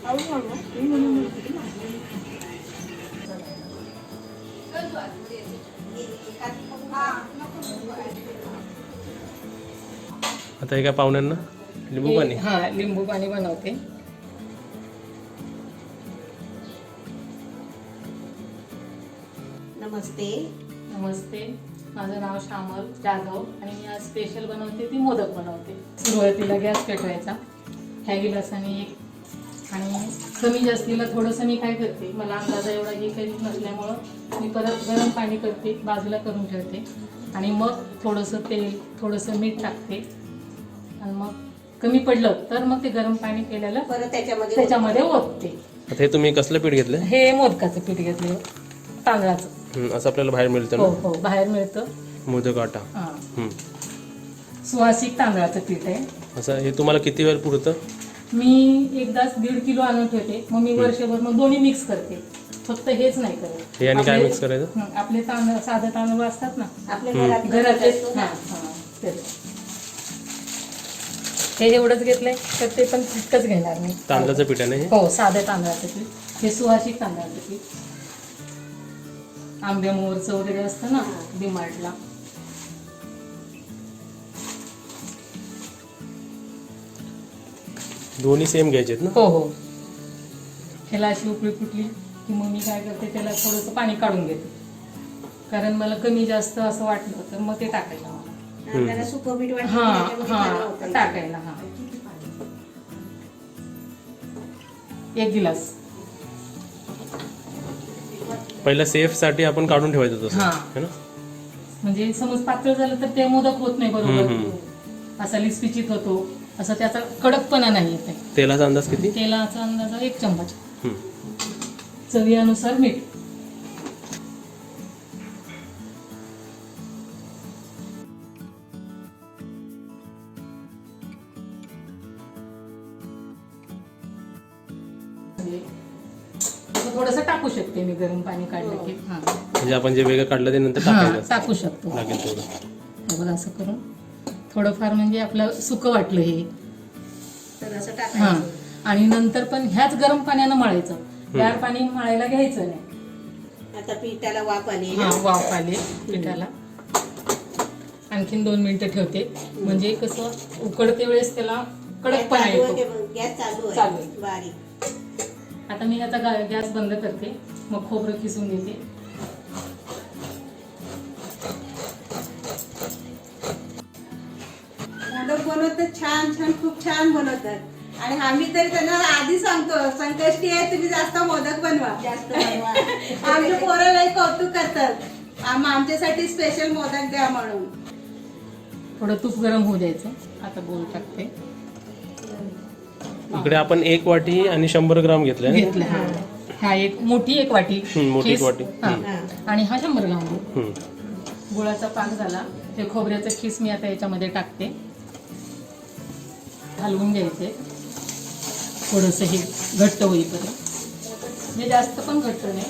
आता हे काय पाहुण्यांना लिंबू पाणी? हा, लिंबू पाणी बनवते. नमस्ते. नमस्ते, माझं नाव श्यामल जाधव आणि मी आज स्पेशल बनवते ती मोदक बनवते. सुरुवातीला गॅस पेटवायचा, ह्या गिलासाने एक, आणि कमी जास्तीला थोडंसं मी काय करते, मला अंदाजा एवढा हे काही नसल्यामुळं मी परत गरम पाणी करते, बाजूला करून ठेवते आणि मग थोडंसं तेल, थोडंसं मीठ टाकते आणि मग कमी पडलं तर मग ते गरम पाणी केलेलं परत त्याच्यामध्ये ओतते. आता हे तुम्ही कसलं पीठ घेतलं? हे मोदकाचं पीठ घेतलं, तांदळाचं. असं आपल्याला बाहेर मिळतं हो ना? हो, बाहेर मिळतं. मोदक आटा. हां, सुवासिक तांदळाचं पीठ आहे. असं हे तुम्हाला किती वेळ पुरतं? मी एकदाच 1.5 किलो आणून ठेवते, मग मी वर्षभर मग दोन्ही मिक्स करते, फक्त हेच नाही करत. हे आणि काय मिक्स करायचं? आपले तांदूळ, साधे तांदूळ असतात ना आपल्या घरातले, हे एवढंच घेतलंय तर ते पण तितकंच घेणार मी. तांदळाचं पीठ आहे ना हे? हो, साधे तांदळाचं पीठ. हे सुवासिक तांदळाचं पीठ, आंब्या मोहरचं वगैरे असतं ना डिमार्टला. दोन्ही सेम घ्यायचे ना? हो हो. ह्याला अशी उकळी फुटली की मग मी काय करते, त्याला थोडंसं पाणी काढून घेते, कारण मला कमी जास्त असं वाटलं तर मग ते टाकायला आपल्याला सुकं मीठ वाटतं हा त्याच्यामध्ये हा पाणी ओतायचं. टाकायला. हा, 1 गिलास. पहिला सेफ साठी आपण काढून ठेवायचं तसं, हा. है ना? म्हणजे समज पातळ झालं तर ते मोदक होत नाही बरोबर, असा लिसपिचित होतो, असं त्याचा कडकपणा नाही येत आहे. तेलाचा अंदाज किती? तेलाचा अंदाज 1 चम्मच. हम्म. चवीनुसार मीठ. थोडस टाकू शकते मी गरम पाणी काढलं की. हा, म्हणजे आपण जे वेगळं काढलं ते नंतर हा, टाकायचं टाकू शकतो. लागेल तेवढं. हे बघा, असं करून थोडंफार म्हणजे आपलं सुकं वाटलं हे, तर असं हा, टाकायचं. आणि नंतर पण ह्याच गरम पाण्यानं मळायचं, गार पाणी मळायला घ्यायचं नाही. आता पिठाला वाफ आली हा, वाफ आली पिठाला. आणखीन 2 मिनिटं ठेवते, म्हणजे कसं उकडते वेळेस त्याला कडकपणा येतो. गॅस चालू चालू आहे आहे. बारीक. आता मी ह्याचा गॅस बंद करते, मग खोबरं किसून घेते. मोदक बनवतात छान छान, खूप छान बनवतात. आणि आम्ही तर त्यांना आधी सांगतो, संकष्टी आहे, तुम्ही जास्त मोदक बनवा, जास्त बनवा. आमचे पोरं लई कौतुक करतात, आमच्यासाठी स्पेशल मोदक द्या म्हणून. थोडं तूप गरम होऊ द्यायचं. आता बोल टाकते. इकडे आपण 1 वाटी आणि 100 ग्राम घेतलंय. घेतलं. हा, हा एक मोठी 1 वाटी. मोठी 1 वाटी. हा, आणि हा 100 ग्राम गूळ. हम्म. गुळाचा पाक झाला. ते खोबऱ्याचं खीस मी आता याच्यामध्ये टाकते. हलवून घ्यायचे थोडंसं, हे घट्ट होईपर्यंत, म्हणजे जास्त पण घट्ट नाही.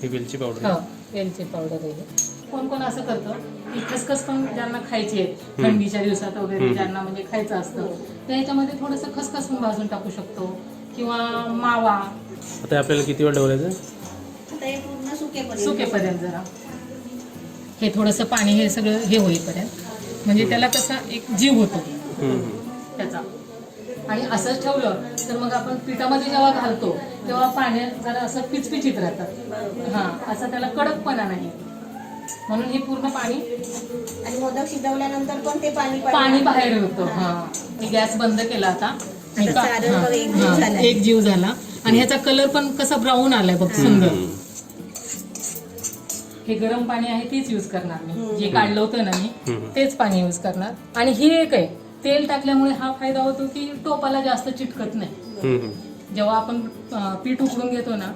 ही वेलची पावडर. हो, वेलची पावडर आहे. कोण कोण असं करतं की खसखस पण ज्यांना खायची आहे थंडीच्या दिवसात वगैरे, ज्यांना म्हणजे खायचं असतं, तर याच्यामध्ये थोडंसं खसखस पण भाजून टाकू शकतो, किंवा मावा. आता आपल्याला किती वेळ ठेवायचं? आता हे पूर्ण सुकेपर्यंत जरा, हे थोडंसं पाणी हे सगळं हे होईपर्यंत, म्हणजे त्याला कसा एक जीव होतो त्याचा. आणि असंच ठेवलं तर मग आपण पिठामध्ये जेव्हा घालतो तेव्हा पाण्यात जरा असं पिचपिचीत राहतात. हा, असं त्याला कडकपणा नाही, म्हणून हे पूर्ण पाणी. आणि मोदक शिजवल्यानंतर पण ते पाणी बाहेर होतं. हा, मी गॅस बंद केला आता. एक जीव झाला, आणि ह्याचा कलर पण कसा ब्राऊन आलाय बघ, सुंदर. हे गरम पाणी आहे तेच यूज करणार मी, जे काढलं होतं ना मी तेच पाणी यूज करणार. आणि ही एक आहे, तेल टाकल्यामुळे हा फायदा होतो की टोपाला जास्त चिटकत नाही. जेव्हा आपण पीठ उकडून घेतो ना,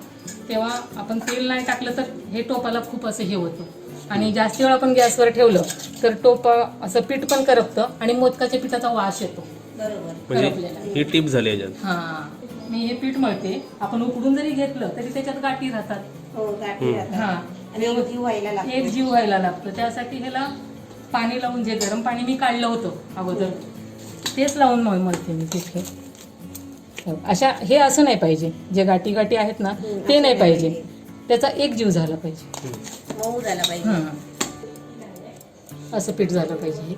तेव्हा आपण तेल नाही टाकलं तर हे टोपाला खूप असं हे होतं, आणि जास्त वेळ आपण गॅसवर ठेवलं तर टोप असं पीठ पण करपतं आणि मोदकाच्या पिठाचा वास येतो. बरोबर, ही टिप झाली याच्यात. हा, मी हे पीठ मळते, आपण उकडून जरी घेतलं तरी त्याच्यात गाठी राहतात. हो, गाठी राहतात. हा, आणि एक जीव व्हायला लागतो. एक जीव व्हायला लागतं. त्यासाठी ह्याला पाणी लावून, जे गरम पाणी मी काढलं होतं अगोदर तेच लावून मळते मी तिथे. अशा हे असं नाही पाहिजे, जे गाठी गाठी आहेत ना ते नाही पाहिजे, त्याचा एक जीव झाला पाहिजे. मऊ झाला पाहिजे. हां, असं पीठ झालं पाहिजे हे.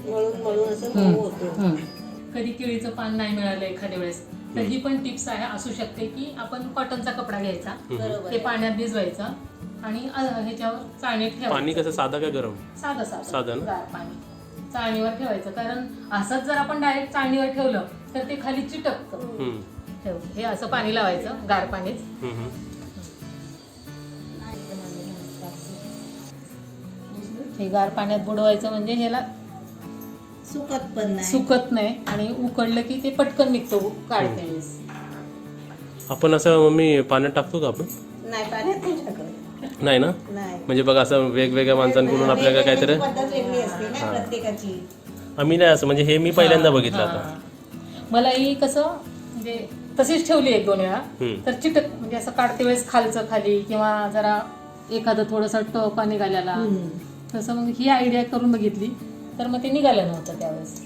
मळून मळून असं मऊ होतं. कधी केळीचं पान नाही मिळालं एखाद्या वेळेस तर ही पण टिप्स आहे असू शकते की आपण कॉटनचा कपडा घ्यायचा, बरोबर ते पाण्यात भिजवायचं आणि ह्याच्यावर चाळणीत पाणी ठेवायचं. कसं साधं का गरम? साधं साधं साधं ना? गार पाणी चाळणीवर ठेवायचं, कारण असंच जर आपण डायरेक्ट चाळणीवर ठेवलं तर ते खाली चिटकतं. ठेव, हे असं पाणी लावायचं, गार पाणीच. हे गार पाण्यात बुडवायचं म्हणजे ह्याला सुकत पण नाही. सुकत नाही आणि उकडलं की ते पटकन निघतो काढते वेळेस. आपण असं मम्मी पाण्यात टाकतो का आपण? नाही पाण्यात नाही टाकत. नाही ना? नाही. म्हणजे बघा असं वेगवेगळ्या माणसांकडून आपल्याला काहीतरी पद्धत वेगळी असते ना प्रत्येकाची. आम्ही नाही असं म्हणजे हे मी पहिल्यांदा बघितलं आता. हां. मला ही कसं म्हणजे तशीच ठेवली 1-2 वेळा तर चिटक म्हणजे असं काढते वेळेस खालचं खाली किंवा जरा एखादं थोडंसं टोपा निघालेला तसं मग ही आयडिया करून बघितली तर मग ते निघालं नव्हतं त्यावेळेस.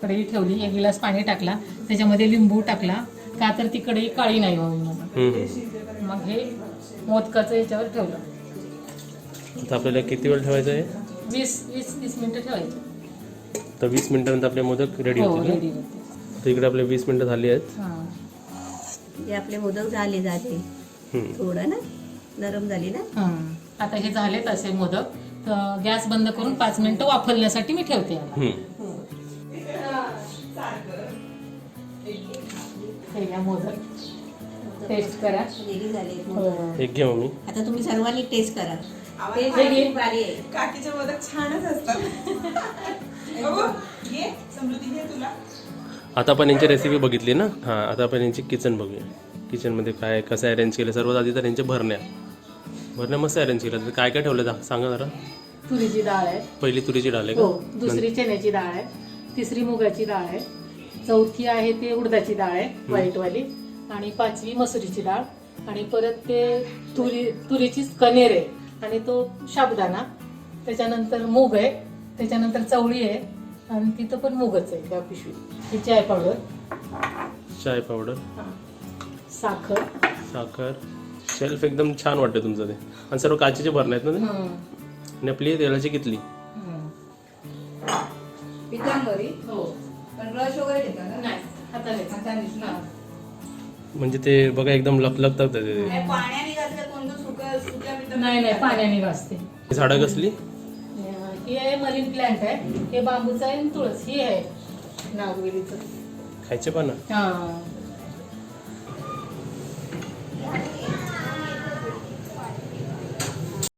कढई ठेवली, 1 गिलास पाणी टाकला, त्याच्यामध्ये लिंबू टाकला का तर ती कढई काळी नाही व्हावी म्हणून. मग हे मोदकाचं ह्याच्यावर ठेवलं. आता आपल्याला किती वेळ ठेवायचं आहे? 20 मिनिटं ठेवायचं. तर 20 मिनिटानंतर आपले मोदक रेडी हो, होतील. रेडी होते. तर इकडे आपले 20 मिनिटं झाली आहेत. हां. हे आपले मोदक झाले थोडं ना नरम झाली ना. हां. आता हे झालेत असे मोदक, तर गॅस बंद करून 5 मिनिटं वाफवण्यासाठी मी ठेवते याला. हे घ्या मोदक, टेस्ट करा. रेडी झाले हो. एक घे मम्मी. आता तुम्ही सर्वांनी टेस्ट करा. हे घे. खूप भारी आहे. काकीचे मोदक छानच असतात. अगो, ये समृद्धी घे तुला. आता आपण यांची रेसिपी बघितली ना. हां, आता आपण यांची किचन बघूया. किचनमध्ये काय कसं अरेंज केलं. सर्वात आधी तर यांच्या भरण्या मस्त अरेंज केल्या. तर काय काय ठेवलं सांगा जरा. तुरीची डाळ आहे, पहिली तुरीची डाळ आहे का? हो. दुसरी चण्याची डाळ आहे, तिसरी मुगाची डाळ आहे, चौथी आहे ते उडदाची डाळ आहे व्हाईटवाली, आणि 5वी मसुरीची डाळ, आणि परत ते तुरीची कणेर आहे, आणि तो साबुदाणा, त्याच्यानंतर मूग आहे, त्याच्यानंतर चवळी आहे, आणि तिथं पण मूगच आहे त्या पिशवी. ही चाय पावडर, साखर. शेल्फ एकदम छान वाटतं तुमचं ते. आणि सर्व काचेचे भरणे आहेत ना ते. आणि आपली तेलाची कितली. पितांबरी हो. पण रस वगैरे घेता ना. नाही, हातानेच. म्हणजे ते बघा एकदम लखलखतात ते. पाण्याने घातलं कोणतं सुक्या नाही, पाण्याने घासते. झाडं कसली? ही आहे मरीन प्लांट आहे, हे बांबूचं आहे, आणि तुळस ही आहे नागवेलीचं. खायचे पण हा.